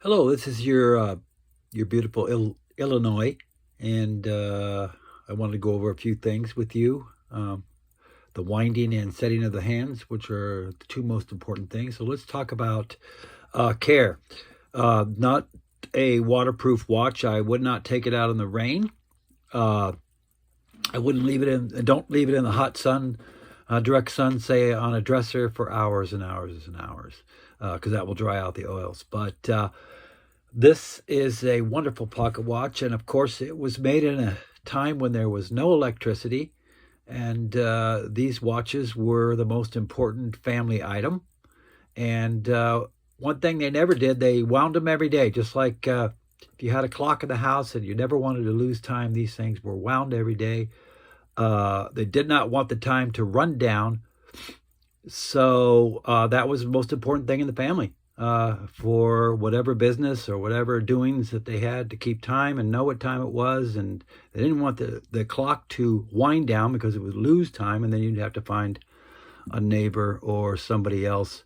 Hello, this is your beautiful Illinois, and I wanted to go over a few things with you. The winding and setting of the hands, which are the two most important things. So let's talk about care. Not a waterproof watch. I would not take it out in the rain. Uh, I wouldn't leave it in. Don't leave it in the hot sun, direct sun, say on a dresser for hours and hours and hours, because that will dry out the oils. But this is a wonderful pocket watch, and of course, it was made in a time when there was no electricity, and these watches were the most important family item. And one thing they never did, they wound them every day, just like if you had a clock in the house and you never wanted to lose time, these things were wound every day. They did not want the time to run down, so that was the most important thing in the family for whatever business or whatever doings that they had to keep time and know what time it was. And they didn't want the clock to wind down because it would lose time, and then you'd have to find a neighbor or somebody else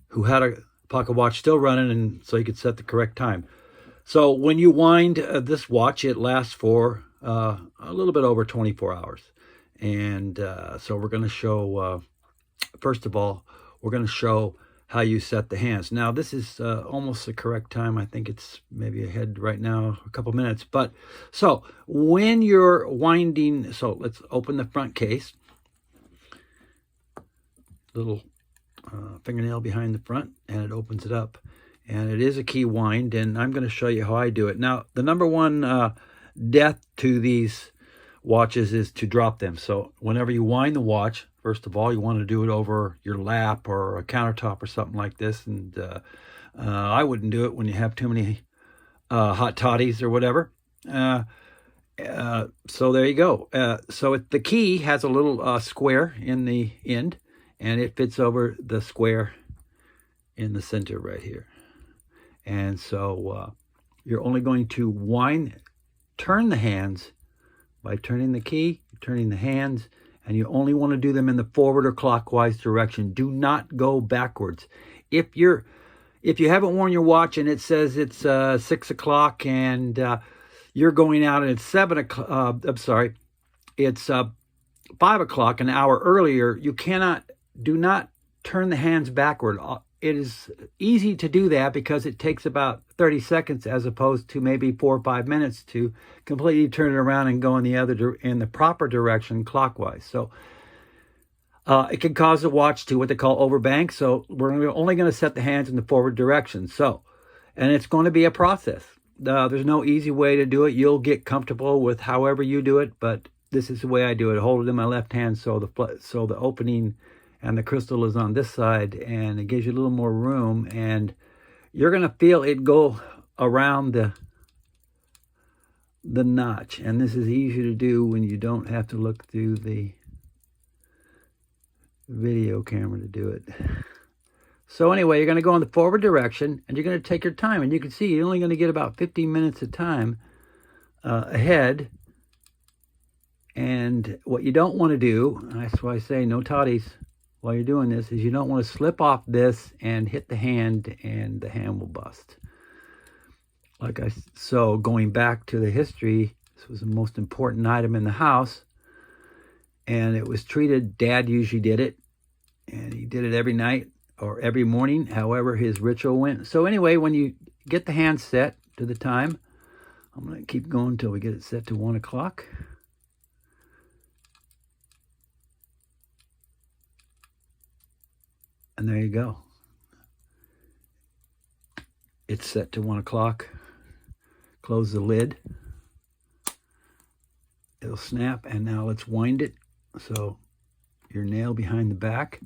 who had a pocket watch still running, and so you could set the correct time. So when you wind this watch, it lasts for a little bit over 24 hours. And so we're going to show, first of all, we're going to show how you set the hands. Now, this is almost the correct time. I think it's maybe ahead right now, a couple minutes. But so when you're winding, so let's open the front case. Little fingernail behind the front, and it opens it up. And it is a key wind, and I'm going to show you how I do it. Now, the number one death to these watches is to drop them. So whenever you wind the watch, first of all, you want to do it over your lap or a countertop or something like this. And I wouldn't do it when you have too many hot toddies or whatever. So there you go. The key has a little square in the end, and it fits over the square in the center right here. And so you're only going to turn the hands by turning the key, turning the hands, and you only want to do them in the forward or clockwise direction. Do not go backwards. If you haven't worn your watch and it says it's 6 o'clock and you're going out and it's 7 o'clock, it's 5 o'clock, an hour earlier, do not turn the hands backward. It is easy to do that because it takes about 30 seconds as opposed to maybe 4 or 5 minutes to completely turn it around and go in the proper direction clockwise. So it can cause the watch to what they call overbank. So we're only going to set the hands in the forward direction. And it's going to be a process. There's no easy way to do it. You'll get comfortable with however you do it, but this is the way I do it. I hold it in my left hand so the opening and the crystal is on this side, and it gives you a little more room, and you're going to feel it go around the notch. And this is easy to do when you don't have to look through the video camera to do it. So anyway, you're going to go in the forward direction, and you're going to take your time, and you can see you're only going to get about 15 minutes of time ahead. And what you don't want to do, that's why I say no toddies while you're doing this, is you don't want to slip off this and hit the hand, and the hand will bust. So going back to the history, this was the most important item in the house, and it was treated, Dad usually did it, and he did it every night or every morning, however his ritual went. So anyway, when you get the hand set to the time, I'm going to keep going until we get it set to 1 o'clock. And there you go. It's set to 1 o'clock. Close the lid. It'll snap, and now let's wind it. So your nail behind the back.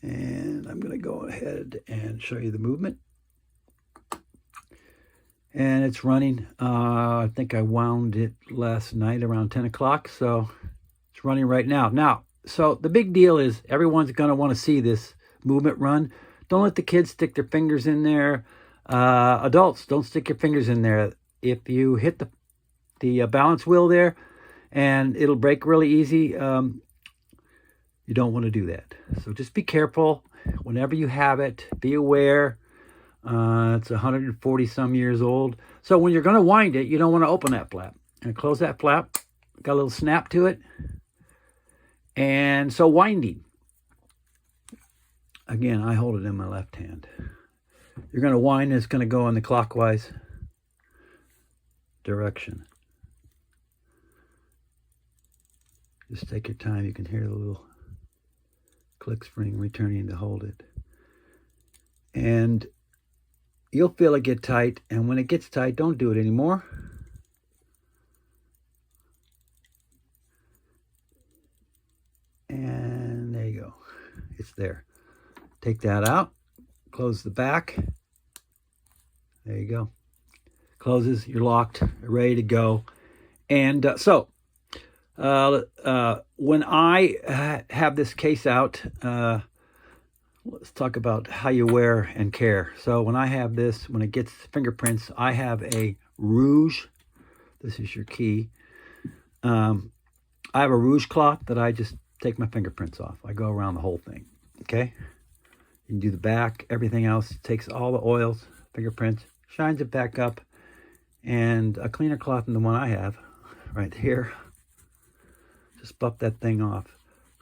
And I'm going to go ahead and show you the movement. And it's running. I think I wound it last night around 10 o'clock. So it's running right now. So the big deal is everyone's going to want to see this movement run. Don't let the kids stick their fingers in there. Adults, don't stick your fingers in there. If you hit the balance wheel there, and it'll break really easy, you don't want to do that. So just be careful. Whenever you have it, be aware. It's 140 some years old. So when you're going to wind it, you don't want to open that flap. And close that flap. Got a little snap to it. And so winding. Again, I hold it in my left hand. You're going to wind, and it's going to go in the clockwise direction. Just take your time. You can hear the little click spring returning to hold it. And you'll feel it get tight, and when it gets tight, don't do it anymore. And there you go. It's there. Take that out. Close the back. There you go. Closes. You're locked. Ready to go. And when I have this case out, let's talk about how you wear and care. So when I have this, when it gets fingerprints, I have a rouge. This is your key. I have a rouge cloth that I just take my fingerprints off. I go around the whole thing. Okay? You can do the back, everything else. Takes all the oils, fingerprints, shines it back up. And a cleaner cloth than the one I have right here. Just buff that thing off.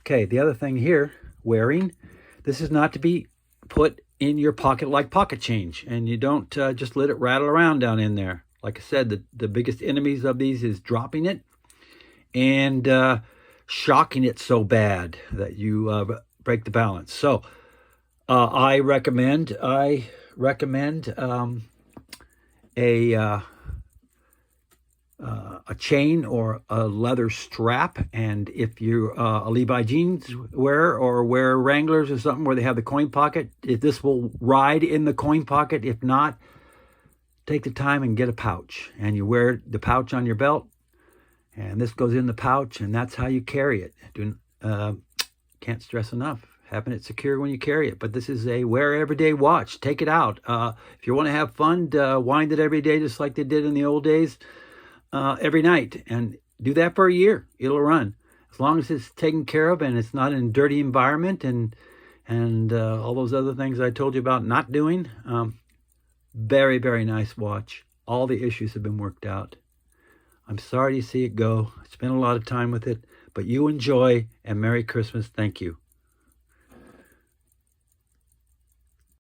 Okay, the other thing here, wearing. This is not to be put in your pocket like pocket change. And you don't just let it rattle around down in there. Like I said, the biggest enemies of these is dropping it and shocking it so bad that you break the balance. So I recommend a chain or a leather strap. And if you're a Levi jeans wearer or wear Wranglers or something where they have the coin pocket, if this will ride in the coin pocket. If not, take the time and get a pouch. And you wear the pouch on your belt. And this goes in the pouch, and that's how you carry it. Can't stress enough. Having it secure when you carry it. But this is a wear everyday watch. Take it out. If you want to have fun, wind it every day just like they did in the old days. Every night, and do that for a year. It'll run as long as it's taken care of and it's not in a dirty environment and all those other things I told you about not doing. Very, very nice watch. All the issues have been worked out. I'm sorry to see it go. I spent a lot of time with it, but you enjoy, and Merry Christmas. Thank you.